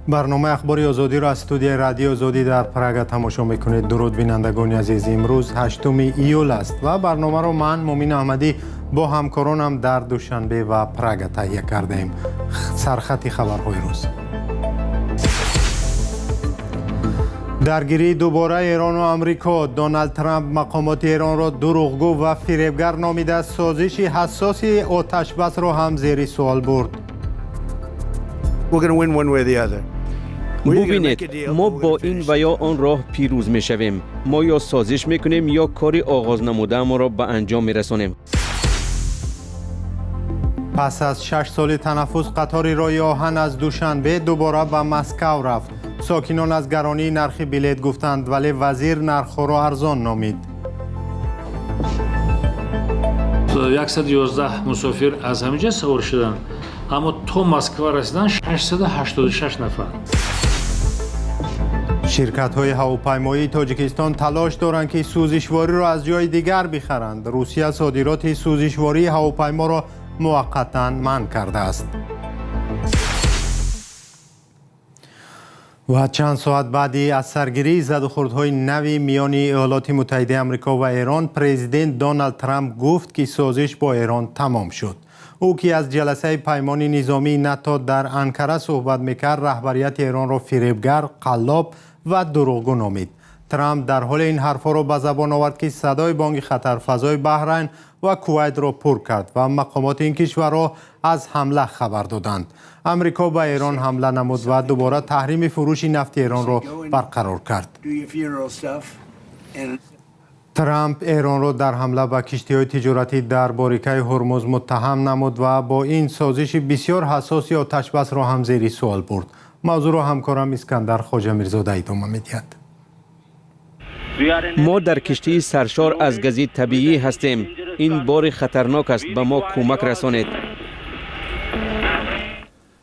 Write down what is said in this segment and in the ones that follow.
برنامه اخباری آزادی را از استودیوی رادیو آزادی در پراگ تماشا میکنید. درود بینندگان عزیز، امروز 8 ایول است و برنامه را من مومین احمدی با همکارانم در دوشنبه و پراگ تهیه کرده ایم. سرخط خبرهای روز: درگیری دوباره ایران و آمریکا. دونالد ترامپ مقامات ایران را دروغگو و فریبگر نامیده سازش حساسی آتش بس را هم زیر سوال برد. ببینید، ما با این و یا آن راه پیروز می شویم. ما یا سازش می کنیم یا کاری آغاز نموده ما را به انجام می رسانیم. پس از 6 سال تنفس قطار راه آهن از دوشنبه دوباره به مسکو رفت. ساکنان از گرانی نرخ بلیط گفتند ولی وزیر نرخ را ارزان نامید. 111 مسافر از همینجا سوار شدند، اما تا مسکو رسیدن 686 نفر. شرکت‌های هواپیمایی تاجیکستان تلاش دارند که سوزشواری را از جای دیگر بخرند. روسیه صادرات سوزشواری هواپیما را موقتاً منع کرده است. و چند ساعت بعدی از سرگیری زدوخوردهای نوی میان ایالات متحده آمریکا و ایران، پرزیدنت دونالد ترامپ گفت که سازش با ایران تمام شد. او که از جلسه پیمان نظامی ناتو در انکره صحبت میکرد، رهبریت ایران را فریبگر، قلاب و دروغگو نامید. ترامپ در حال این حرفا را به زبان آورد که صدای بانگ خطر فضای بحرین و کویت را پر کرد و مقامات این کشورها از حمله خبر دادند. امریکا به ایران حمله نمود و دوباره تحریم فروش نفت ایران را برقرار کرد. ترامپ ایران را در حمله به کشتی‌های تجارتی در باریکه هرمز متهم نمود و با این سازش بسیار حساس آتش بس را هم زیر سوال برد. موضوع را همکارم اسکندر خواجه میرزاده ادامه می‌دهد. ما در کشتی سرشار از گاز طبیعی هستیم. این بار خطرناک است، به ما کمک رسانید.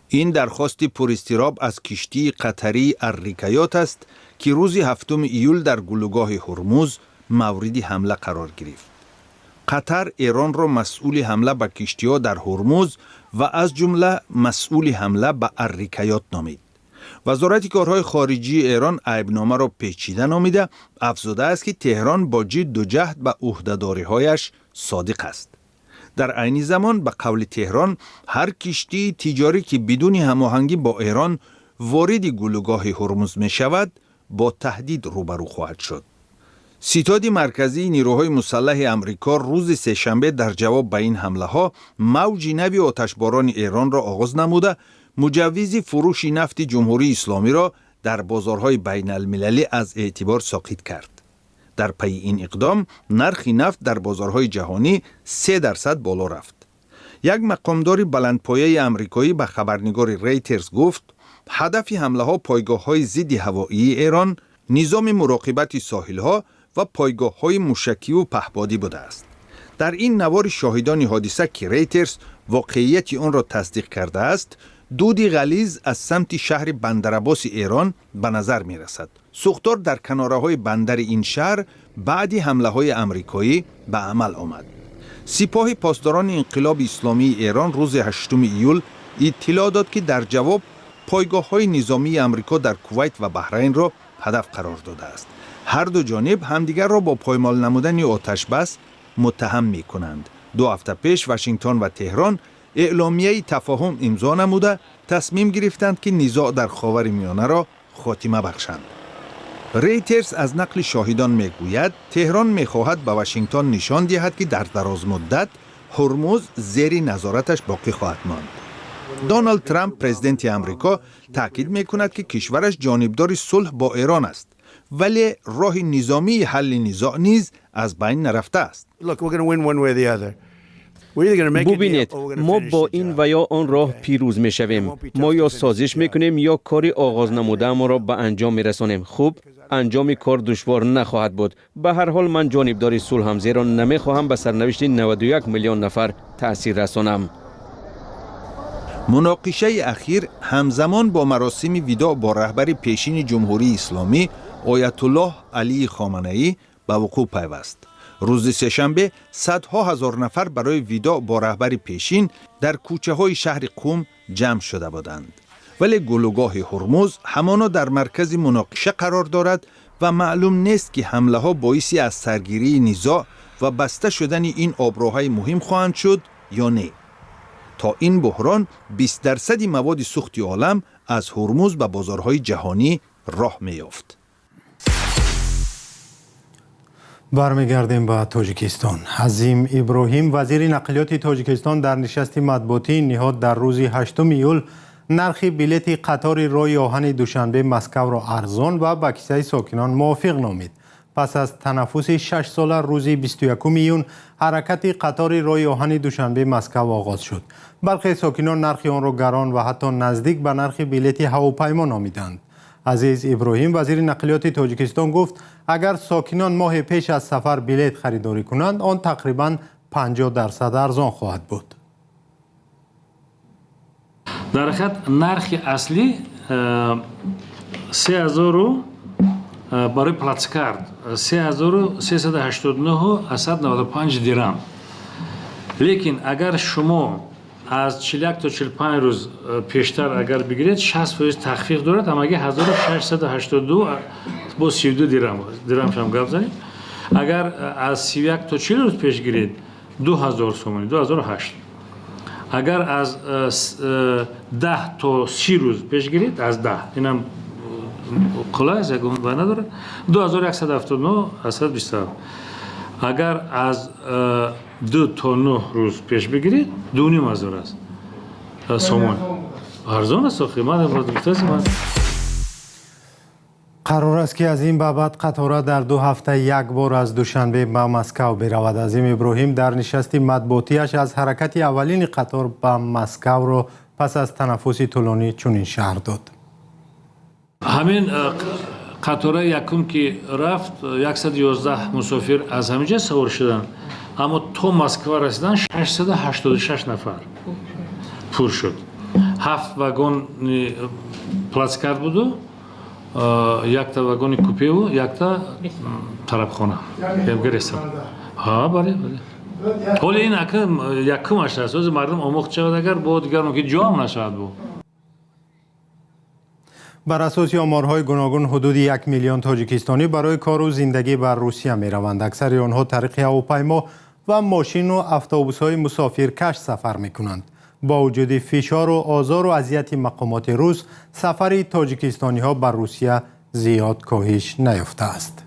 این درخواست پر اضطراب از کشتی قطری الریکایات است که روز 7 ایول در گلوگاه هرمز مورد حمله قرار گرفت. قطر ایران را مسئول حمله به کشتی‌ها در هرمز و از جمله مسئول حمله به الریکایات نامید. وزارت کارهای خارجی ایران عیبنامه را پیچیده نامیده افزوده است که تهران با جد و جهد به عهده‌داری‌هایش صادق است. در عین زمان به قول تهران هر کشتی تجاری که بدون هماهنگی با ایران وارد گلوگاه هرمز می شود با تهدید روبرو خواهد شد. ستاد مرکزی نیروهای مسلح امریکا روز سه‌شنبه در جواب به این حمله ها موج نوی آتشباران ایران را آغاز نموده مجوز فروش نفت جمهوری اسلامی را در بازارهای بین المللی از اعتبار ساقط کرد. در پی این اقدام نرخ نفت در بازارهای جهانی 3% بالا رفت. یک مقامدار بلندپایه آمریکایی به خبرنگار ریترز گفت هدف حمله ها پایگاه های ضد هوایی ایران، نظام مراقبت ساحل ها و پایگاه های موشکی و پهپادی بوده است. در این نوار شاهدان حادثه که ریترز واقعیت آن را تصدیق کرده است، دود غلیظ از سمت شهر بندرعباس ایران به نظر می رسد. سوختار در کناره های بندر این شهر بعد حمله های امریکایی به عمل آمد. سپاه پاسداران انقلاب اسلامی ایران روز 8 ایول اطلاع داد که در جواب پایگاه های نظامی امریکا در کویت و بحرین را هدف قرار داده است. هر دو جانب همدیگر را با پایمال نمودن آتش بس متهم می کنند. 2 هفته پیش واشنگتن و تهران اعلامیه تفاهم امضا نموده تصمیم گرفتند که نزاع در خاورمیانه را خاتمه بخشند. ریترز از نقل شاهدان میگوید تهران میخواهد به واشنگتن نشان دهد که در دراز مدت هرمز زیر نظارتش باقی خواهد ماند. دونالد ترامپ پرزیدنت امریکا تاکید میکند که کشورش جانبدار صلح با ایران است، ولی راه نظامی حل نزاع نیز از بین نرفته است. ببینید، ما با این و یا آن راه پیروز می شویم. ما یا سازش می کنیم یا کاری آغاز نموده ما را به انجام می رسانیم. خوب، انجام کار دشوار نخواهد بود. به هر حال من جانبدار صلح هم، زیرا نمی خواهم به سرنوشت 91 میلیون نفر تأثیر رسانم. مناقشه اخیر همزمان با مراسم وداع با رهبر پیشین جمهوری اسلامی آیت الله علی خامنه‌ای به وقوع پیوست. روز سه‌شنبه صدها هزار نفر برای وداع با رهبر پیشین در کوچه های شهر قم جمع شده بودند. ولی گلوگاه هرمز همانا در مرکز مناقشه قرار دارد و معلوم نیست که حمله ها باعثی از سرگیری نزاع و بسته شدن این آبراهای مهم خواهند شد یا نه. تا این بحران 20% مواد سوخت عالم از هرمز به بازارهای جهانی راه می‌یافت. برمیگردیم به تاجیکستان. عظیم ابراهیم وزیر نقلیات تاجیکستان در نشست مطبوعاتی نهاد در روز 8 ایول نرخ بلیط قطار راه آهن دوشنبه مسکو را ارزان و به کیسه ساکنان موافق نامید. پس از تنفس 6 ساله روز 21 ایون حرکت قطار راه آهن دوشنبه مسکو آغاز شد. برخی ساکنان نرخ آن را گران و حتی نزدیک به نرخ بلیط هواپیما نامیدند. عزیز ابراهیم وزیر نقلیات تاجیکستان گفت اگر ساکنان ماه پیش از سفر بلیط خریداری کنند آن تقریباً 50% ارزان خواهد بود. در حقیقت نرخ اصلی 3000 برای پلاتسکارد 3389.95 درهم. لیکن اگر شما از 41 تا 45 روز پیشتر اگر بگیرید 60% تخفیف دارد، اما اگه 1682 با 32 درهم هم گپ زنید. اگر از 31 تا 40 روز پیش گیرید 2000 سومانی 2008. اگر از 10 تا 30 روز پیش گیرید از 10 اینم قلای از یکم باید نداره 2179 827. اگر از 2 تا 9 روز پیش بگیرید 2500 است سومان ارزان است. قرار است که از این بابت قطار در 2 هفته یک بار از دوشنبه به مسکو برود. عظیم ابراهیم در نشست مطبوعاتیش از حرکت اولین قطار به مسکو را پس از تنفس طولانی چنین شرح داد. همین قطار یکم که رفت 111 مسافر از همینجا سوار شدن، اما تا مسکو رسیدن 686 نفر پر شد. 7 واگن پلاتسکارد بود و یک تا واگن کوپه و یک تا طرفخانه. ها بله. حالا این یکمش است. مردم آموخت شود اگر با دیگران که جا هم نشود بود. بر اساس آمارهای گوناگون حدود 1 میلیون تاجیکستانی برای کار و زندگی بر روسیه می روند. اکثر آنها طریق هواپیما و ماشین و اتوبوس‌های مسافرکش سفر می کنند. با وجود فشار و آزار و اذیت مقامات روس، سفر تاجیکستانی ها بر روسیه زیاد کاهش نیافته است.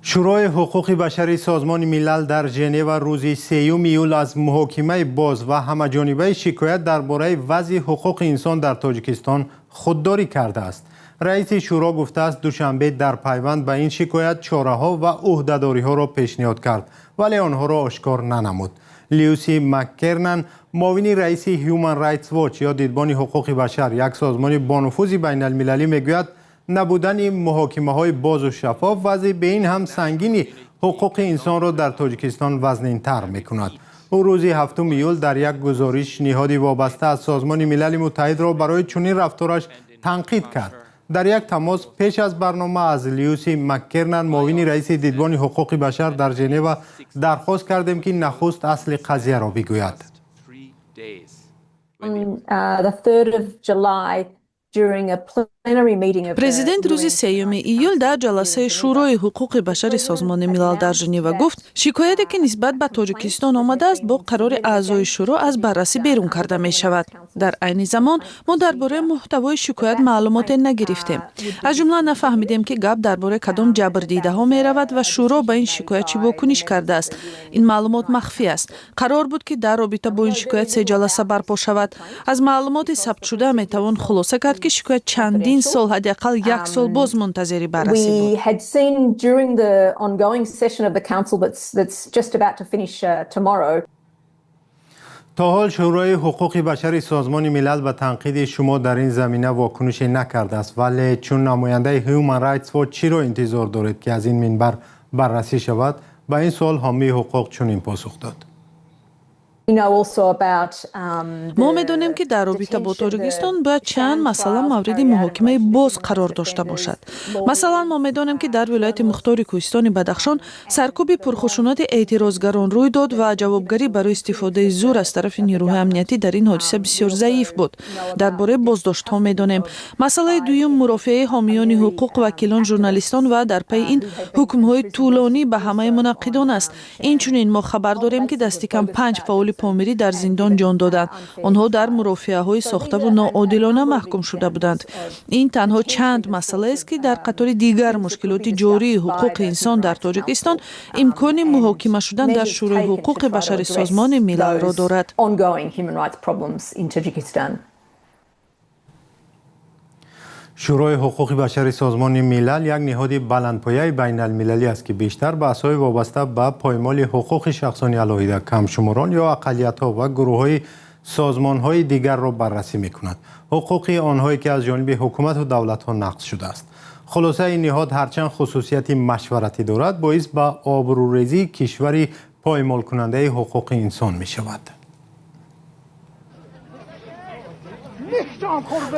شورای حقوق بشری سازمان ملل در ژنو روز 3 ایول از محاکمه باز و همه‌جانبه شکایت درباره وضع حقوق انسان در تاجیکستان خودداری کرده است. رئیس شورا گفته است دوشنبه در پیوند به این شکایت چاره‌ها و عهده‌داری‌ها را پیشنهاد کرد ولی آنها را آشکار ننمود. لیوسی مک‌کرنن معاون رئیس هیومن رایتس واچ یا دیدبان حقوق بشر، یک سازمان با نفوذ بین المللی، میگوید نبودن محاکمه‌های باز و شفاف وضع به این هم سنگین حقوق انسان را در تاجیکستان وزن‌تر می‌کند. او روز 7 ایول در یک گزارش نهادی وابسته از سازمان ملل متحد را برای چنین رفتارش تنقید کرد. در یک تماس پیش از برنامه از لیوسی مک‌کرنن معاون رئیس دیدبان حقوق بشر در ژنو درخواست کردیم که نخست اصل قضیه را بگوید. президент рӯзи 3 июл дар ҷаласаи шӯрои ҳуқуқи башари созмони милал дар женева гуфт шикояте ки нисбат ба тоҷикистон омадааст бо қарори аъзои шӯро аз баррасӣ берун карда мешавад. дар айни замон мо дар бораи муҳтавои шикоят маълумоте нагирифтем. аз ҷумла нафаҳмидем ки гап дар бораи кадом ҷабрдидаҳо меравад ва шӯро ба ин шикоят чӣ вокуниш кардааст. ин маълумот махфӣ аст. қарор буд ки дар робита бо ин шикоят 3 ҷаласа барпо шавад. аз маълумоти сабтшуда метавон хулоса кард ки шикоят чандин сол ҳадақал 1 сол боз мунтазири баррасӣ буд. تا حال شورای حقوق بشر سازمان ملل به تنقید شما در این زمینه واکنش نکرده است، ولی چون نماینده هیومن رایتس واچ چی را انتظار دارید که از این منبر بررسی شود؟ به این سوال حامی حقوق چنین پاسخ داد. ما می‌دانیم که در رابطه با تاجیکستان باید چند مسئله مورد محاکمه باز قرار داشته باشد. مثلا ما می‌دانیم که در ولایت مختار کوهستان بدخشان سرکوب پرخشونت اعتراضگران روی داد و جوابگری برای استفاده زور از طرف نیروهای امنیتی در این حادثه بسیار ضعیف بود. درباره بازداشت‌ها می‌دانیم. مسئله دوم مرافعه حامیان حقوق وکیلان ژورنالیستان و در پی این حکم‌های طولانی به همه منعقدان است. اینچنین ما خبر داریم که دست کم 5 فعال پامیری در زندان جان دادند. آنها در مرافعه‌های ساخته و ناعادلانه محکوم شده بودند. این تنها چند مسئله است که در قطار دیگر مشکلات جاری حقوق انسان در تاجیکستان امکان محاکمه شدن در شورای حقوق بشر سازمان ملل را دارد. شورای حقوق بشر سازمان ملل یک نهاد بلندپایه بین المللی است که بیشتر بحث‌های وابسته به پایمال حقوق شخصانی علیه کم‌شماران یا اقلیت‌ها و گروه‌های سازمان‌های دیگر را بررسی می‌کند. حقوق آنهایی که از جانب حکومت و دولت‌ها نقض شده است. خلاصه این نهاد هرچند خصوصیت مشورتی دارد، باعث به آبروریزی کشوری پایمال کننده حقوق انسان می‌شود.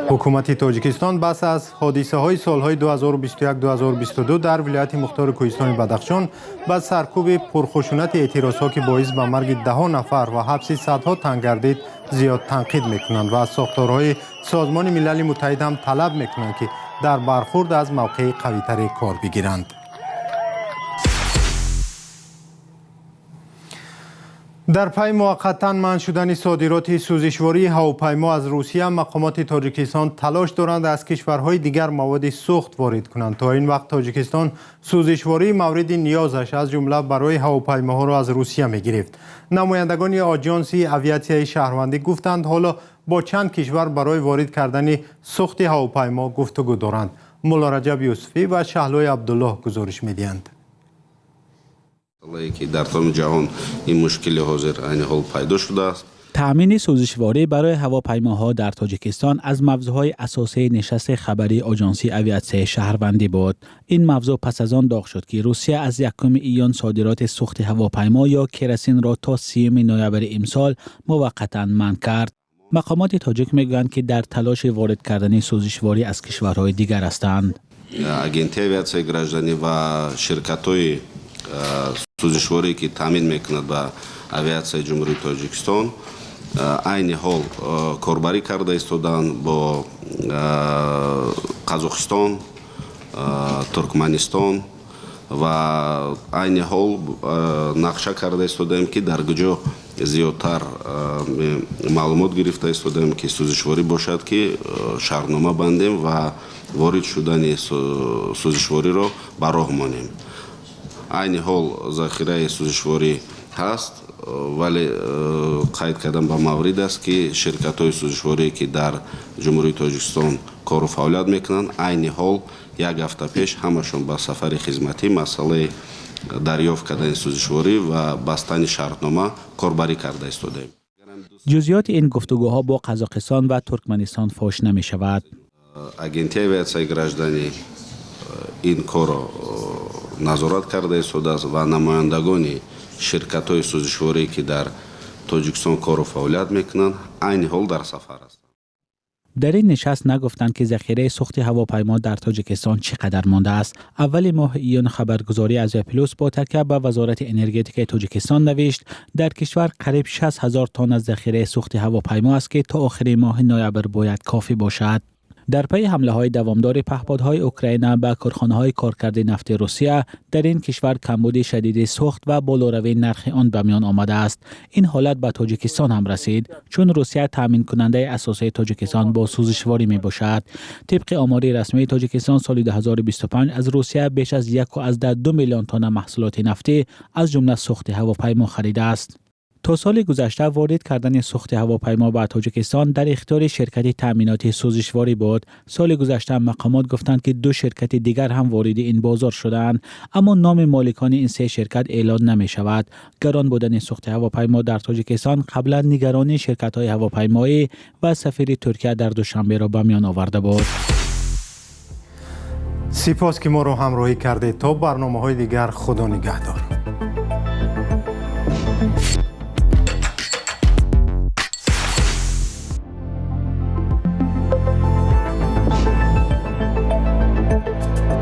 حکومت تاجیکستان بس از حادثه های سالهای 2021-2022 در ولایت مختار کوهستان بدخشان با سرکوب پرخشونت اعتراضها که باعث به مرگ 10 نفر و حبس صدها تن گردید زیاد تنقید میکنند و از ساختارهای سازمان ملل متحد هم طلب میکنند که در برخورد از موقع قوی‌تری کار بگیرند. در پی موقتا منع شدن صادرات سوزشواری هواپیما از روسیه، مقامات تاجیکستان تلاش دارند از کشورهای دیگر مواد سوخت وارد کنند. تا این وقت تاجیکستان سوزشواری مورد نیازش از جمله برای هواپیماها را از روسیه می‌گرفت. نمایندگان آژانس اویاسیون شهروندی گفتند حالا با چند کشور برای وارد کردن سوخت هواپیما گفتگو دارند. مولا رجب یوسفی و شهلوی عبدالله گزارش می‌دهند. که در تمام جهان این مشکل حاضر عین حال پیدا شده است. تأمین سوزشواری برای هواپیماها در تاجیکستان از موضوعهای اساسی نشست خبری آژانس اویاسیون شهروندی بود. این موضوع پس از آن داغ شد که روسیه از 1 ایون صادرات سوخت هواپیما یا کراسین را تا 30 نوامبر امسال موقتا منع کرد. مقامات تاجیک میگویند که در تلاش وارد کردن سوزشواری از کشورهای دیگر هستند. агенти авиатсияи гражданӣ ва ширкатҳои сӯзишворие ки таъмин мекунад ба авиатсияи ҷумҳурии тоҷикистон айни ҳол корбарӣ карда истоданд бо қазоқистон, туркманистон ва айни ҳол нақша карда истодаем ки дар куҷо зиёдтар маълумот гирифта истодаем ки сӯзишворӣ бошад ки шаҳрнома бандем ва ворид шудани сӯзишвориро ба роҳ монем. айни ҳол захираи сӯзишворӣ ҳаст, вале қайд кардан ба маврид аст ки ширкатҳои сӯзишворие ки дар ҷумҳурии тоҷикистон кору фаъолият мекунанд, айни ҳол як ҳафта пеш ҳамашон ба сафари хизматӣ масъалаи дарёфт кардани сӯзишворӣ ва бастани шартнома корбарӣ карда истодаем. جزئیات این گفتگوها با قزاقستان و ترکمنستان فاش نمی شود. агенти авиатсияи гражданӣ ин корро назорат карда истодааст ва намояндагони ширкатҳои сӯзишворие ки дар тоҷикистон кору фаъолият мекунанд айни ҳол дар сафар астанд. در این نشست نگفتند که ذخیره سوخت هواپیما در تاجیکستان چقدر مانده است. اول ماه ایون خبرگزاری از پلوس با تکیه به وزارت انرژتیک تاجیکستان نوشت در کشور قریب 60,000 تن از ذخیره سوخت هواپیما است که تا آخر ماه نوامبر باید کافی باشد. در پی حمله های دوامدار پهپادهای اوکراین به کارخانه‌های کارکرد نفت روسیه در این کشور کمبود شدید سوخت و بالاروی نرخ آن به میان آمده است. این حالت به تاجیکستان هم رسید چون روسیه تامین کننده اساسی تاجیکستان با سوزشواری می باشد. طبق آمار رسمی تاجیکستان سال 2025 از روسیه بیش از 1.2 میلیون تن محصولات نفتی از جمله سوخت هواپیما خریده است. تا سال گذشته وارد کردن سوخت هواپیما به تاجیکستان در اختیار شرکت تأمینات سوزشواری بود. سال گذشته مقامات گفتند که 2 شرکت دیگر هم وارد این بازار شدند، اما نام مالکان این 3 شرکت اعلان نمی شود. گران بودن سوخت هواپیما در تاجیکستان قبلا نگرانی شرکت‌های هواپیمایی و سفیر ترکیه در دوشنبه را به میان آورده بود. سپاس که ما رو همراهی کردید. تا برنامه‌های دیگر خدا نگهدار.